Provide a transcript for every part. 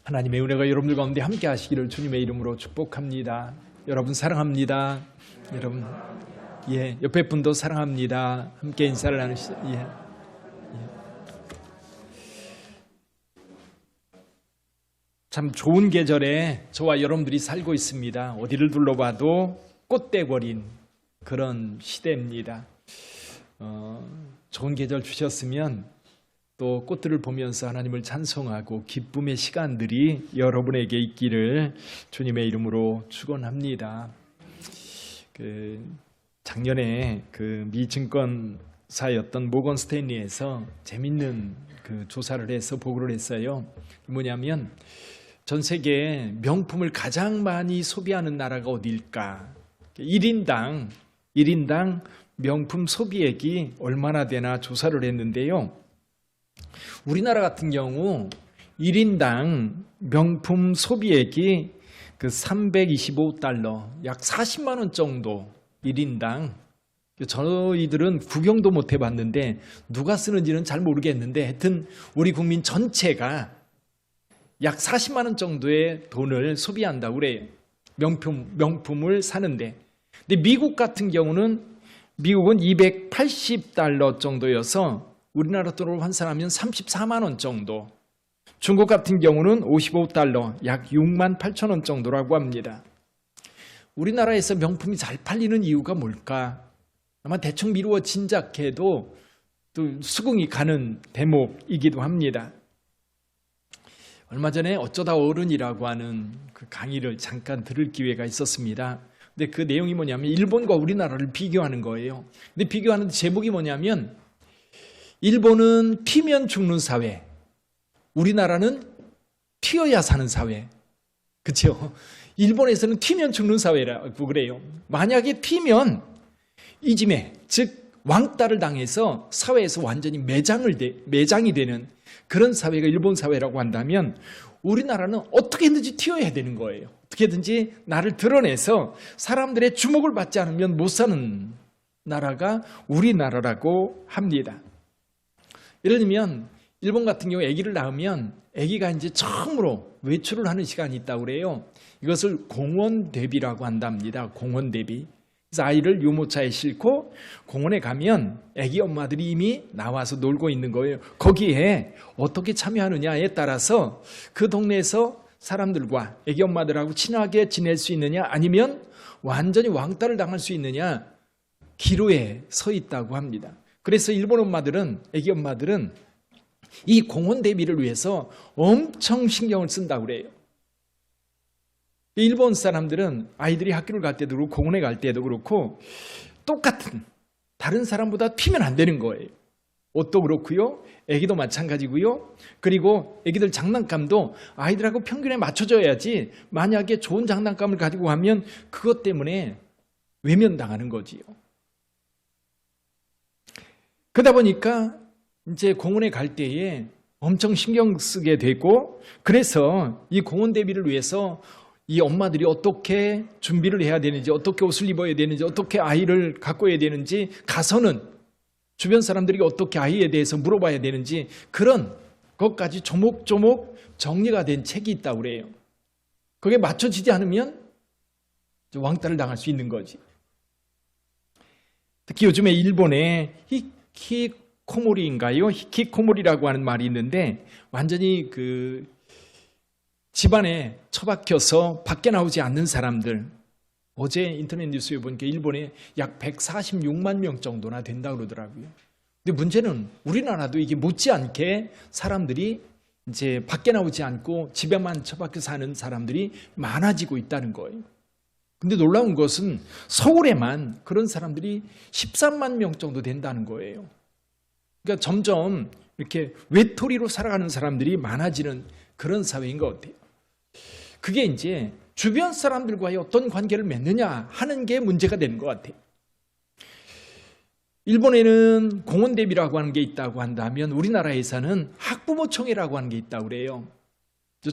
하나님의 은혜가 여러분들 가운데 함께 하시기를 주님의 이름으로 축복합니다. 여러분 사랑합니다. 여러분 옆에 분도 사랑합니다. 함께 인사를 나누시죠. 참 좋은 계절에 저와 여러분들이 살고 있습니다. 어디를 둘러봐도 꽃대거린 그런 시대입니다. 좋은 계절 주셨으면 또 꽃들을 보면서 하나님을 찬송하고 기쁨의 시간들이 여러분에게 있기를 주님의 이름으로 축원합니다. 작년에 미 증권사였던 모건 스탠리에서 재밌는 조사를 해서 보고를 했어요. 뭐냐면 전 세계에 명품을 가장 많이 소비하는 나라가 어디일까? 1인당 명품 소비액이 얼마나 되나 조사를 했는데요. 우리나라 같은 경우 1인당 명품 소비액이 325달러, 약 40만 원 정도 1인당. 저희들은 구경도 못 해봤는데 누가 쓰는지는 잘 모르겠는데 하여튼 우리 국민 전체가 약 40만 원 정도의 돈을 소비한다고 그래요. 명품을 사는데. 근데 미국 같은 경우는 미국은 280달러 정도여서 우리나라 돈으로 환산하면 34만 원 정도. 중국 같은 경우는 55달러, 약 6만 8천 원 정도라고 합니다. 우리나라에서 명품이 잘 팔리는 이유가 뭘까? 아마 대충 미루어 짐작해도 또 수긍이 가는 대목이기도 합니다. 얼마 전에 어쩌다 어른이라고 하는 강의를 잠깐 들을 기회가 있었습니다. 근데 그 내용이 뭐냐면 일본과 우리나라를 비교하는 거예요. 근데 비교하는 제목이 뭐냐면 일본은 피면 죽는 사회, 우리나라는 튀어야 사는 사회. 그렇죠? 일본에서는 튀면 죽는 사회라고 그래요. 만약에 튀면 이지메, 즉 왕따를 당해서 사회에서 완전히 매장이 되는 그런 사회가 일본 사회라고 한다면 우리나라는 어떻게든지 튀어야 되는 거예요. 어떻게든지 나를 드러내서 사람들의 주목을 받지 않으면 못 사는 나라가 우리나라라고 합니다. 예를 들면 일본 같은 경우 아기를 낳으면 아기가 이제 처음으로 외출을 하는 시간이 있다고 그래요. 이것을 공원 대비라고 한답니다. 공원 대비. 그래서 아이를 유모차에 싣고 공원에 가면 아기 엄마들이 이미 나와서 놀고 있는 거예요. 거기에 어떻게 참여하느냐에 따라서 그 동네에서 사람들과 아기 엄마들하고 친하게 지낼 수 있느냐 아니면 완전히 왕따를 당할 수 있느냐 기로에 서 있다고 합니다. 그래서 일본 엄마들은, 아기 엄마들은 이 공원 대비를 위해서 엄청 신경을 쓴다고 그래요. 일본 사람들은 아이들이 학교를 갈 때도 그렇고 공원에 갈 때도 그렇고 똑같은 다른 사람보다 튀면 안 되는 거예요. 옷도 그렇고요. 아기도 마찬가지고요. 그리고 아기들 장난감도 아이들하고 평균에 맞춰져야지 만약에 좋은 장난감을 가지고 가면 그것 때문에 외면당하는 거지요. 그러다 보니까 이제 공원에 갈 때에 엄청 신경 쓰게 되고 그래서 이 공원 대비를 위해서 이 엄마들이 어떻게 준비를 해야 되는지 어떻게 옷을 입어야 되는지 어떻게 아이를 갖고 해야 되는지 가서는 주변 사람들이 어떻게 아이에 대해서 물어봐야 되는지 그런 것까지 조목조목 정리가 된 책이 있다고 그래요. 그게 맞춰지지 않으면 왕따를 당할 수 있는 거지. 특히 요즘에 일본에 히키코모리인가요? 히키코모리라고 하는 말이 있는데 완전히 집안에 처박혀서 밖에 나오지 않는 사람들. 어제 인터넷 뉴스에 보니까 일본에 약 146만 명 정도나 된다고 그러더라고요. 근데 문제는 우리나라도 이게 못지않게 사람들이 이제 밖에 나오지 않고 집에만 처박혀 사는 사람들이 많아지고 있다는 거예요. 근데 놀라운 것은 서울에만 그런 사람들이 13만 명 정도 된다는 거예요. 그러니까 점점 이렇게 외톨이로 살아가는 사람들이 많아지는 그런 사회인 것 같아요. 그게 이제 주변 사람들과의 어떤 관계를 맺느냐 하는 게 문제가 되는 것 같아요. 일본에는 공원 대비라고 하는 게 있다고 한다면 우리나라에서는 학부모총회라고 하는 게 있다고 그래요.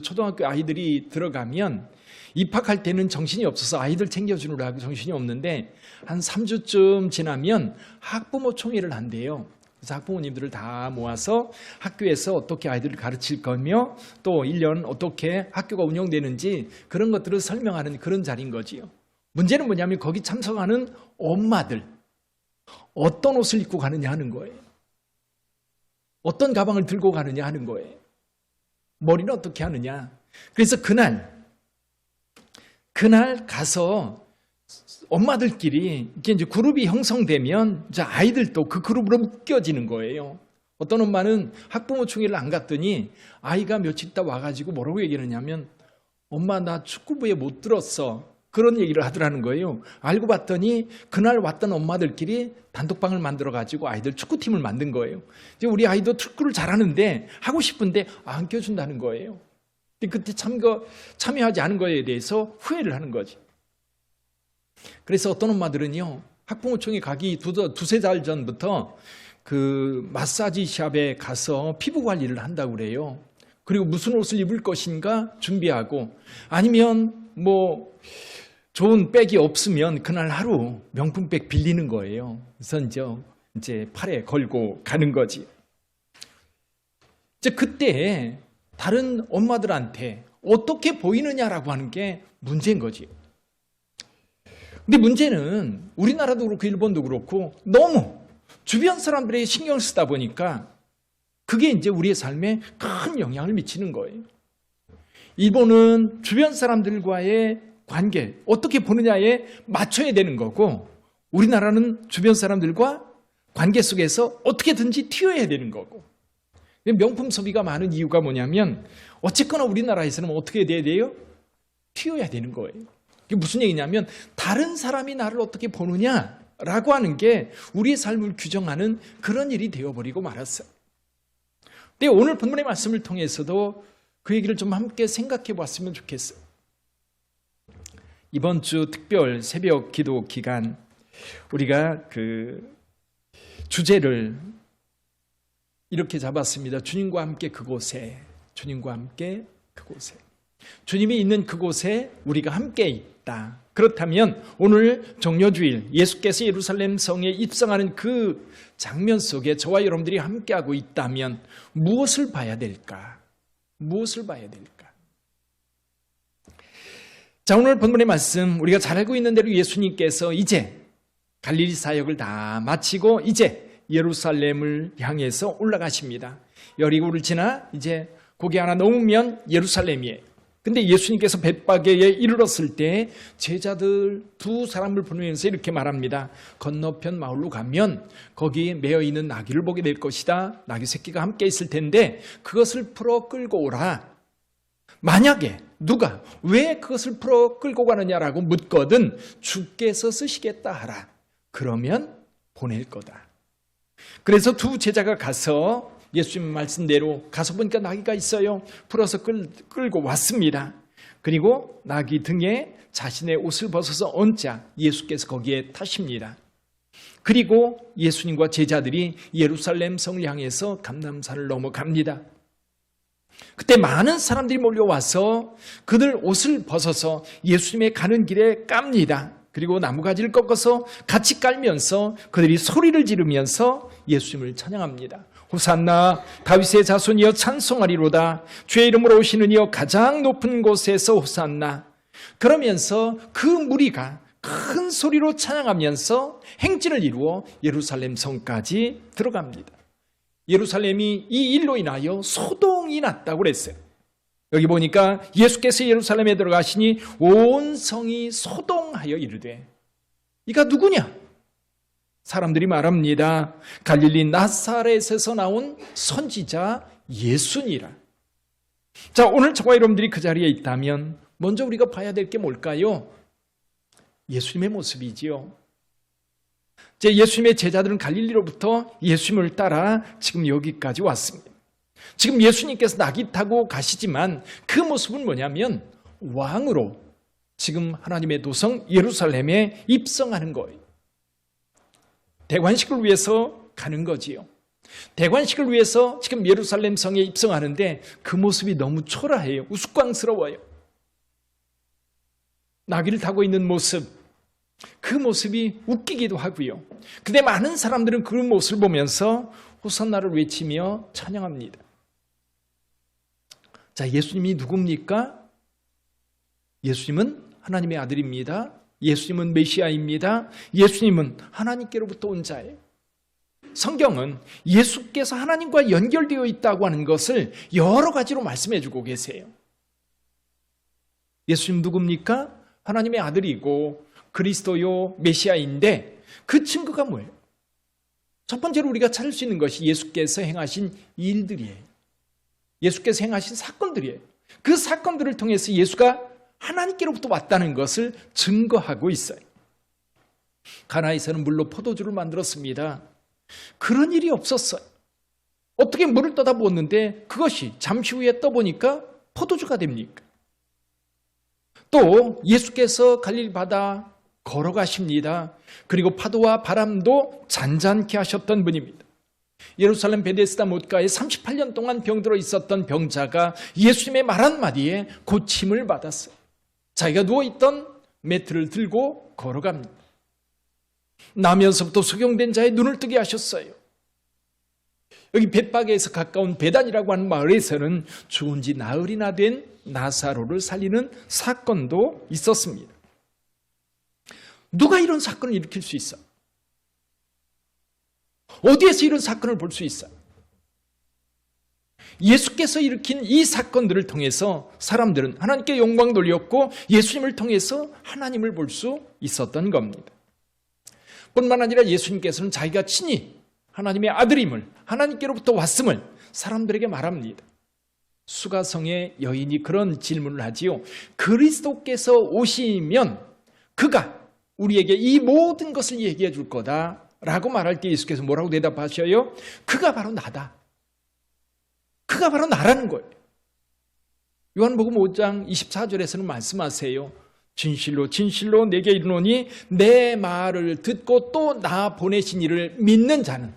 초등학교 아이들이 들어가면 입학할 때는 정신이 없어서 아이들 챙겨주느라고 정신이 없는데 한 3주쯤 지나면 학부모총회를 한대요. 그래서 학부모님들을 다 모아서 학교에서 어떻게 아이들을 가르칠 거며 또 1년 어떻게 학교가 운영되는지 그런 것들을 설명하는 그런 자리인 거지요. 문제는 뭐냐면 거기 참석하는 엄마들 어떤 옷을 입고 가느냐 하는 거예요. 어떤 가방을 들고 가느냐 하는 거예요. 머리는 어떻게 하느냐. 그래서 그날 가서 엄마들끼리 이제 그룹이 형성되면 이제 아이들도 그 그룹으로 묶여지는 거예요. 어떤 엄마는 학부모 총회를 안 갔더니 아이가 며칠 있다 와가지고 뭐라고 얘기를 하냐면 엄마 나 축구부에 못 들었어. 그런 얘기를 하더라는 거예요. 알고 봤더니 그날 왔던 엄마들끼리 단톡방을 만들어가지고 아이들 축구팀을 만든 거예요. 이제 우리 아이도 축구를 잘하는데 하고 싶은데 안 껴준다는 거예요. 그때 참여하지 않은 거에 대해서 후회를 하는 거지. 그래서 어떤 엄마들은요, 학부모총회 가기 두세 달 전부터 그 마사지 샵에 가서 피부 관리를 한다고 그래요. 그리고 무슨 옷을 입을 것인가 준비하고 아니면 뭐 좋은 백이 없으면 그날 하루 명품백 빌리는 거예요. 그래서 이제 팔에 걸고 가는 거지. 이제 그때 다른 엄마들한테 어떻게 보이느냐라고 하는 게 문제인 거지. 근데 문제는 우리나라도 그렇고 일본도 그렇고 너무 주변 사람들에게 신경을 쓰다 보니까 그게 이제 우리의 삶에 큰 영향을 미치는 거예요. 일본은 주변 사람들과의 관계 어떻게 보느냐에 맞춰야 되는 거고 우리나라는 주변 사람들과 관계 속에서 어떻게든지 튀어야 되는 거고 명품 소비가 많은 이유가 뭐냐면 어쨌거나 우리나라에서는 어떻게 돼야 돼요? 튀어야 되는 거예요. 이게 무슨 얘기냐면 다른 사람이 나를 어떻게 보느냐라고 하는 게 우리의 삶을 규정하는 그런 일이 되어버리고 말았어요. 근데 오늘 본문의 말씀을 통해서도 그 얘기를 좀 함께 생각해 봤으면 좋겠어요. 이번 주 특별 새벽 기도 기간 우리가 그 주제를 이렇게 잡았습니다. 주님과 함께 그곳에, 주님과 함께 그곳에. 주님이 있는 그곳에 우리가 함께 있다. 그렇다면 오늘 종려주일 예수께서 예루살렘 성에 입성하는 그 장면 속에 저와 여러분들이 함께하고 있다면 무엇을 봐야 될까? 무엇을 봐야 될까? 자, 오늘 본문의 말씀 우리가 잘 알고 있는 대로 예수님께서 이제 갈릴리 사역을 다 마치고 이제 예루살렘을 향해서 올라가십니다. 여리고를 지나 이제 고개 하나 넘으면 예루살렘이에요. 근데 예수님께서 벳바게에 이르렀을 때 제자들 두 사람을 보내면서 이렇게 말합니다. 건너편 마을로 가면 거기에 매어 있는 나귀를 보게 될 것이다. 나귀 새끼가 함께 있을 텐데 그것을 풀어 끌고 오라. 만약에 누가 왜 그것을 풀어 끌고 가느냐라고 묻거든 주께서 쓰시겠다 하라. 그러면 보낼 거다. 그래서 두 제자가 가서 예수님 말씀대로 가서 보니까 나귀가 있어요. 풀어서 끌고 왔습니다. 그리고 나귀 등에 자신의 옷을 벗어서 얹자 예수께서 거기에 타십니다. 그리고 예수님과 제자들이 예루살렘 성을 향해서 감람산을 넘어갑니다. 그때 많은 사람들이 몰려와서 그들 옷을 벗어서 예수님의 가는 길에 깝니다. 그리고 나무가지를 꺾어서 같이 깔면서 그들이 소리를 지르면서 예수님을 찬양합니다. 호산나 다윗의 자손이여 찬송하리로다. 주의 이름으로 오시는 이여 가장 높은 곳에서 호산나. 그러면서 그 무리가 큰 소리로 찬양하면서 행진을 이루어 예루살렘 성까지 들어갑니다. 예루살렘이 이 일로 인하여 소동이 났다고 그랬어요. 여기 보니까 예수께서 예루살렘에 들어가시니 온 성이 소동하여 이르되 이가 누구냐? 사람들이 말합니다. 갈릴리 나사렛에서 나온 선지자 예수니라. 자, 오늘 저와 여러분들이 그 자리에 있다면 먼저 우리가 봐야 될 게 뭘까요? 예수님의 모습이지요. 예수님의 제자들은 갈릴리로부터 예수님을 따라 지금 여기까지 왔습니다. 지금 예수님께서 나귀 타고 가시지만 그 모습은 뭐냐면 왕으로 지금 하나님의 도성 예루살렘에 입성하는 거예요. 대관식을 위해서 가는 거지요. 대관식을 위해서 지금 예루살렘 성에 입성하는데 그 모습이 너무 초라해요. 우스꽝스러워요. 나귀를 타고 있는 모습, 그 모습이 웃기기도 하고요. 근데 많은 사람들은 그 모습을 보면서 호산나를 외치며 찬양합니다. 자, 예수님이 누굽니까? 예수님은 하나님의 아들입니다. 예수님은 메시아입니다. 예수님은 하나님께로부터 온 자예요. 성경은 예수께서 하나님과 연결되어 있다고 하는 것을 여러 가지로 말씀해 주고 계세요. 예수님 누굽니까? 하나님의 아들이고 그리스도요 메시아인데 그 증거가 뭐예요? 첫 번째로 우리가 찾을 수 있는 것이 예수께서 행하신 일들이에요. 예수께서 행하신 사건들이에요. 그 사건들을 통해서 예수가 하나님께로부터 왔다는 것을 증거하고 있어요. 가나에서는 물로 포도주를 만들었습니다. 그런 일이 없었어요. 어떻게 물을 떠다 부었는데 그것이 잠시 후에 떠보니까 포도주가 됩니까? 또 예수께서 갈릴리 바다 걸어가십니다. 그리고 파도와 바람도 잔잔케 하셨던 분입니다. 예루살렘 베데스다 못가에 38년 동안 병들어 있었던 병자가 예수님의 말 한마디에 고침을 받았어요. 자기가 누워있던 매트를 들고 걸어갑니다. 나면서부터 소경된 자의 눈을 뜨게 하셨어요. 여기 벳바게에서 가까운 베단이라고 하는 마을에서는 죽은 지 나흘이나 된 나사로를 살리는 사건도 있었습니다. 누가 이런 사건을 일으킬 수 있어? 어디에서 이런 사건을 볼 수 있어? 예수께서 일으킨 이 사건들을 통해서 사람들은 하나님께 영광 돌렸고 예수님을 통해서 하나님을 볼 수 있었던 겁니다. 뿐만 아니라 예수님께서는 자기가 친히 하나님의 아들임을, 하나님께로부터 왔음을 사람들에게 말합니다. 수가성의 여인이 그런 질문을 하지요. 그리스도께서 오시면 그가 우리에게 이 모든 것을 얘기해 줄 거다라고 말할 때 예수께서 뭐라고 대답하셔요? 그가 바로 나다. 그가 바로 나라는 거예요. 요한복음 5장 24절에서는 말씀하세요. 진실로 진실로 내게 이르노니 내 말을 듣고 또 나 보내신 이를 믿는 자는,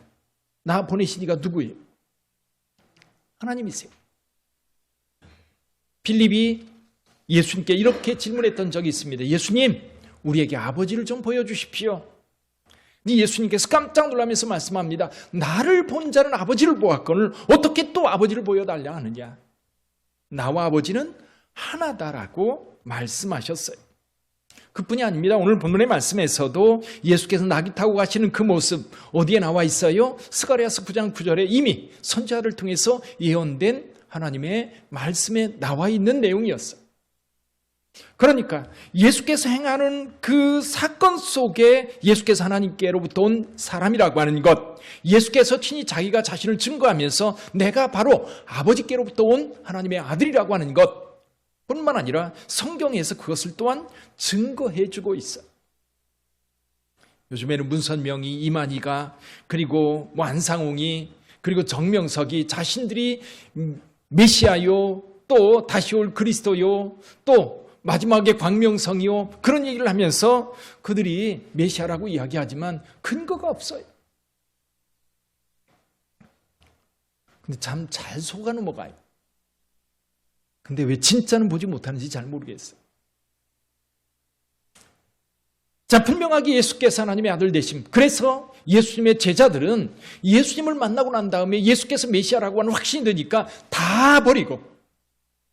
나 보내신 이가 누구예요? 하나님이세요. 빌립이 예수님께 이렇게 질문했던 적이 있습니다. 예수님, 우리에게 아버지를 좀 보여주십시오. 예수님께서 깜짝 놀라면서 말씀합니다. 나를 본 자는 아버지를 보았거늘 어떻게 또 아버지를 보여달라 하느냐. 나와 아버지는 하나다라고 말씀하셨어요. 그뿐이 아닙니다. 오늘 본문의 말씀에서도 예수께서 나귀 타고 가시는 그 모습 어디에 나와 있어요? 스가랴서 9장 9절에 이미 선지자를 통해서 예언된 하나님의 말씀에 나와 있는 내용이었어요. 그러니까 예수께서 행하는 그 사건 속에 예수께서 하나님께로부터 온 사람이라고 하는 것, 예수께서 친히 자기가 자신을 증거하면서 내가 바로 아버지께로부터 온 하나님의 아들이라고 하는 것 뿐만 아니라 성경에서 그것을 또한 증거해주고 있어요. 요즘에는 문선명이, 이만희가, 그리고 안상홍이, 그리고 정명석이 자신들이 메시아요, 또 다시 올 그리스도요, 또 마지막에 광명성이요, 그런 얘기를 하면서 그들이 메시아라고 이야기하지만 근거가 없어요. 근데 참 잘 속아 넘어가요. 근데 왜 진짜는 보지 못하는지 잘 모르겠어요. 자, 분명하게 예수께서 하나님의 아들 되심. 그래서 예수님의 제자들은 예수님을 만나고 난 다음에 예수께서 메시아라고 하는 확신이 드니까 다 버리고,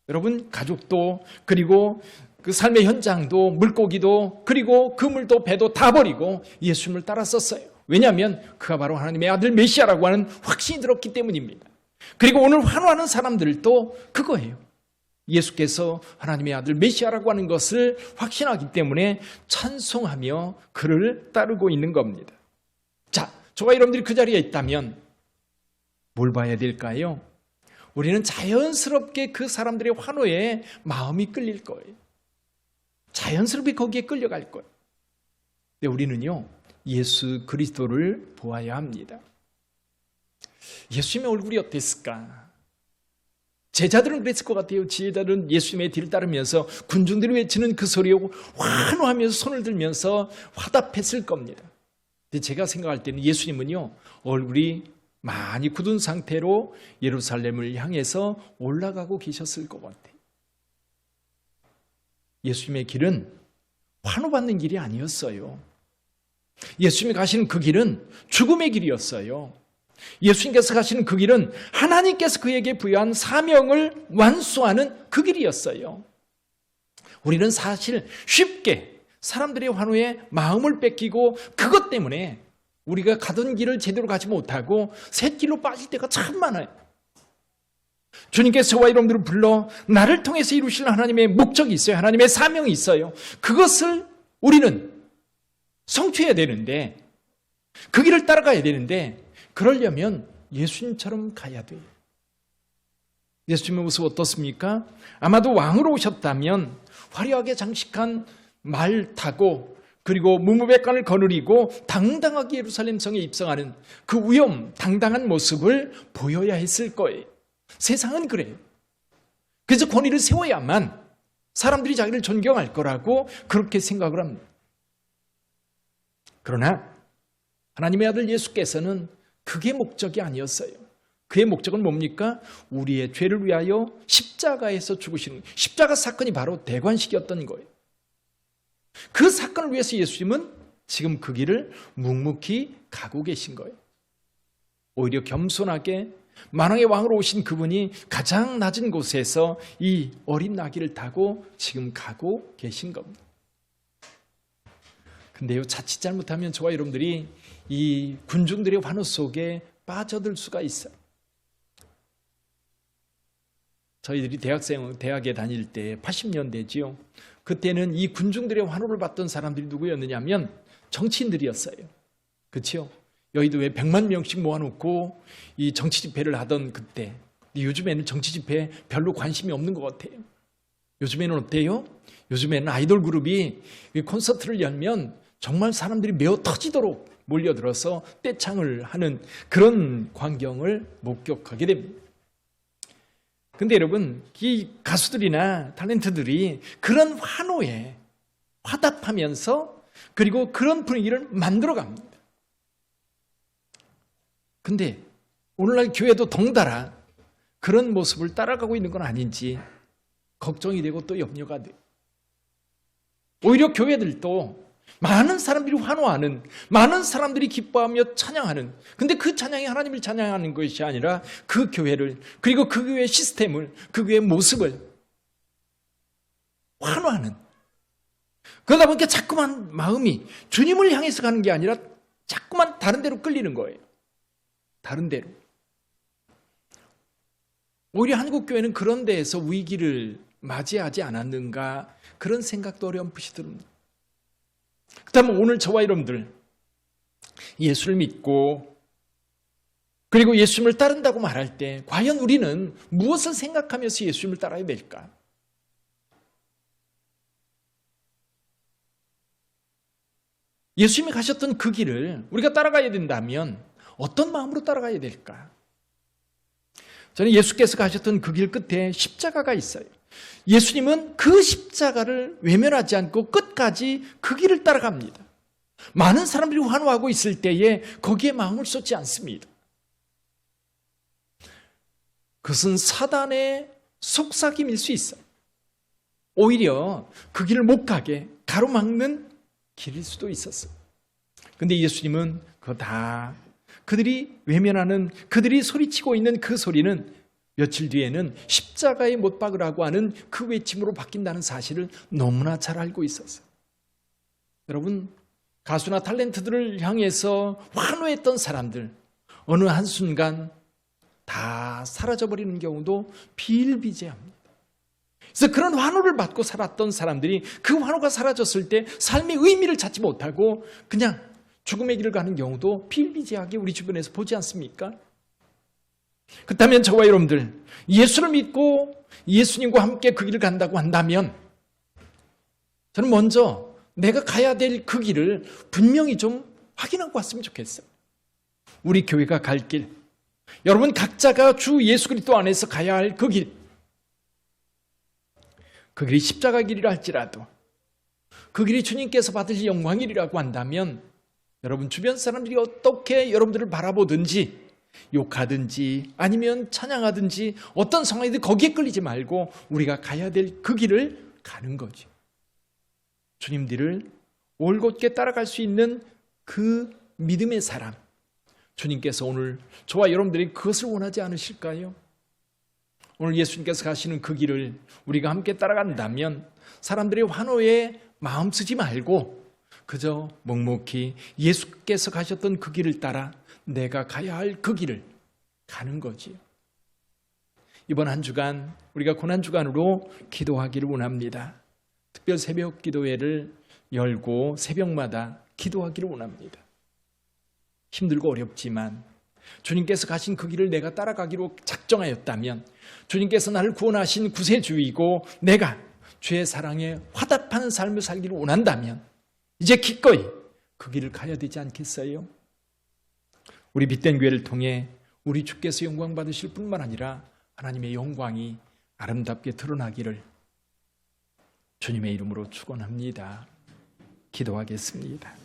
여러분 가족도, 그리고 그 삶의 현장도, 물고기도, 그리고 그물도 배도 다 버리고 예수님을 따랐었어요. 왜냐하면 그가 바로 하나님의 아들 메시아라고 하는 확신이 들었기 때문입니다. 그리고 오늘 환호하는 사람들도 그거예요. 예수께서 하나님의 아들 메시아라고 하는 것을 확신하기 때문에 찬송하며 그를 따르고 있는 겁니다. 자, 저와 여러분들이 그 자리에 있다면 뭘 봐야 될까요? 우리는 자연스럽게 그 사람들의 환호에 마음이 끌릴 거예요. 자연스럽게 거기에 끌려갈 거예요. 근데 우리는요, 예수 그리스도를 보아야 합니다. 예수님의 얼굴이 어땠을까? 제자들은 그랬을 것 같아요. 제자들은 예수님의 뒤를 따르면서 군중들이 외치는 그 소리에 환호하면서 손을 들면서 화답했을 겁니다. 근데 제가 생각할 때는 예수님은요, 얼굴이 많이 굳은 상태로 예루살렘을 향해서 올라가고 계셨을 것 같아요. 예수님의 길은 환호받는 길이 아니었어요. 예수님이 가시는 그 길은 죽음의 길이었어요. 예수님께서 가시는 그 길은 하나님께서 그에게 부여한 사명을 완수하는 그 길이었어요. 우리는 사실 쉽게 사람들의 환호에 마음을 뺏기고 그것 때문에 우리가 가던 길을 제대로 가지 못하고 샛길로 빠질 때가 참 많아요. 주님께서 저와 여러분들을 불러 나를 통해서 이루실 하나님의 목적이 있어요. 하나님의 사명이 있어요. 그것을 우리는 성취해야 되는데, 그 길을 따라가야 되는데, 그러려면 예수님처럼 가야 돼요. 예수님의 모습 어떻습니까? 아마도 왕으로 오셨다면 화려하게 장식한 말 타고, 그리고 무무백관을 거느리고 당당하게 예루살렘 성에 입성하는 그 당당한 모습을 보여야 했을 거예요. 세상은 그래요. 그래서 권위를 세워야만 사람들이 자기를 존경할 거라고 그렇게 생각을 합니다. 그러나 하나님의 아들 예수께서는 그게 목적이 아니었어요. 그의 목적은 뭡니까? 우리의 죄를 위하여 십자가에서 죽으시는, 십자가 사건이 바로 대관식이었던 거예요. 그 사건을 위해서 예수님은 지금 그 길을 묵묵히 가고 계신 거예요. 오히려 겸손하게 만왕의 왕으로 오신 그분이 가장 낮은 곳에서 이 어린 나귀를 타고 지금 가고 계신 겁니다. 근데요, 자칫 잘못하면 저와 여러분들이 이 군중들의 환호 속에 빠져들 수가 있어요. 저희들이 대학에 다닐 때 80년대지요. 그때는 이 군중들의 환호를 받던 사람들이 누구였느냐면 정치인들이었어요. 그렇죠? 여의도 왜 100만 명씩 모아놓고 이 정치 집회를 하던 그때. 근데 요즘에는 정치 집회에 별로 관심이 없는 것 같아요. 요즘에는 어때요? 요즘에는 아이돌 그룹이 콘서트를 열면 정말 사람들이 메어 터지도록 몰려들어서 떼창을 하는 그런 광경을 목격하게 됩니다. 근데 여러분, 이 가수들이나 탤런트들이 그런 환호에 화답하면서 그리고 그런 분위기를 만들어 갑니다. 근데 오늘날 교회도 덩달아 그런 모습을 따라가고 있는 건 아닌지 걱정이 되고 또 염려가 돼요. 오히려 교회들도 많은 사람들이 환호하는, 많은 사람들이 기뻐하며 찬양하는, 근데 그 찬양이 하나님을 찬양하는 것이 아니라 그 교회를, 그리고 그 교회의 시스템을, 그 교회의 모습을 환호하는, 그러다 보니까 자꾸만 마음이 주님을 향해서 가는 게 아니라 자꾸만 다른 데로 끌리는 거예요. 다른 데로. 오히려 한국 교회는 그런 데에서 위기를 맞이하지 않았는가, 그런 생각도 어렴풋이 듭니다. 그렇다면 오늘 저와 여러분들 예수를 믿고 그리고 예수님을 따른다고 말할 때 과연 우리는 무엇을 생각하면서 예수님을 따라야 될까? 예수님이 가셨던 그 길을 우리가 따라가야 된다면 어떤 마음으로 따라가야 될까? 저는 예수께서 가셨던 그 길 끝에 십자가가 있어요. 예수님은 그 십자가를 외면하지 않고 끝까지 그 길을 따라갑니다. 많은 사람들이 환호하고 있을 때에 거기에 마음을 쏟지 않습니다. 그것은 사단의 속삭임일 수 있어요. 오히려 그 길을 못 가게 가로막는 길일 수도 있었어요. 그런데 예수님은 그거 다 그들이 외면하는, 그들이 소리치고 있는 그 소리는 며칠 뒤에는 십자가에 못 박으라고 하는 그 외침으로 바뀐다는 사실을 너무나 잘 알고 있었어요. 여러분, 가수나 탤런트들을 향해서 환호했던 사람들 어느 한순간 다 사라져버리는 경우도 비일비재합니다. 그래서 그런 환호를 받고 살았던 사람들이 그 환호가 사라졌을 때 삶의 의미를 찾지 못하고 그냥 죽음의 길을 가는 경우도 비일비재하게 우리 주변에서 보지 않습니까? 그렇다면 저와 여러분들 예수를 믿고 예수님과 함께 그 길을 간다고 한다면 저는 먼저 내가 가야 될 그 길을 분명히 좀 확인하고 왔으면 좋겠어요. 우리 교회가 갈 길, 여러분 각자가 주 예수 그리스도 안에서 가야 할 그 길, 그 길이 십자가 길이라 할지라도 그 길이 주님께서 받으실 영광이라고 한다면 여러분 주변 사람들이 어떻게 여러분들을 바라보든지 욕하든지 아니면 찬양하든지 어떤 상황이든 거기에 끌리지 말고 우리가 가야 될 그 길을 가는 거죠. 주님 뒤를 올곧게 따라갈 수 있는 그 믿음의 사람, 주님께서 오늘 저와 여러분들이 그것을 원하지 않으실까요? 오늘 예수님께서 가시는 그 길을 우리가 함께 따라간다면 사람들의 환호에 마음 쓰지 말고 그저 묵묵히 예수께서 가셨던 그 길을 따라 내가 가야 할 그 길을 가는 거지요. 이번 한 주간 우리가 고난주간으로 기도하기를 원합니다. 특별 새벽 기도회를 열고 새벽마다 기도하기를 원합니다. 힘들고 어렵지만 주님께서 가신 그 길을 내가 따라가기로 작정하였다면 주님께서 나를 구원하신 구세주이고 내가 주의 사랑에 화답하는 삶을 살기를 원한다면 이제 기꺼이 그 길을 가야 되지 않겠어요? 우리 빛된 교회를 통해 우리 주께서 영광 받으실 뿐만 아니라 하나님의 영광이 아름답게 드러나기를 주님의 이름으로 축원합니다. 기도하겠습니다.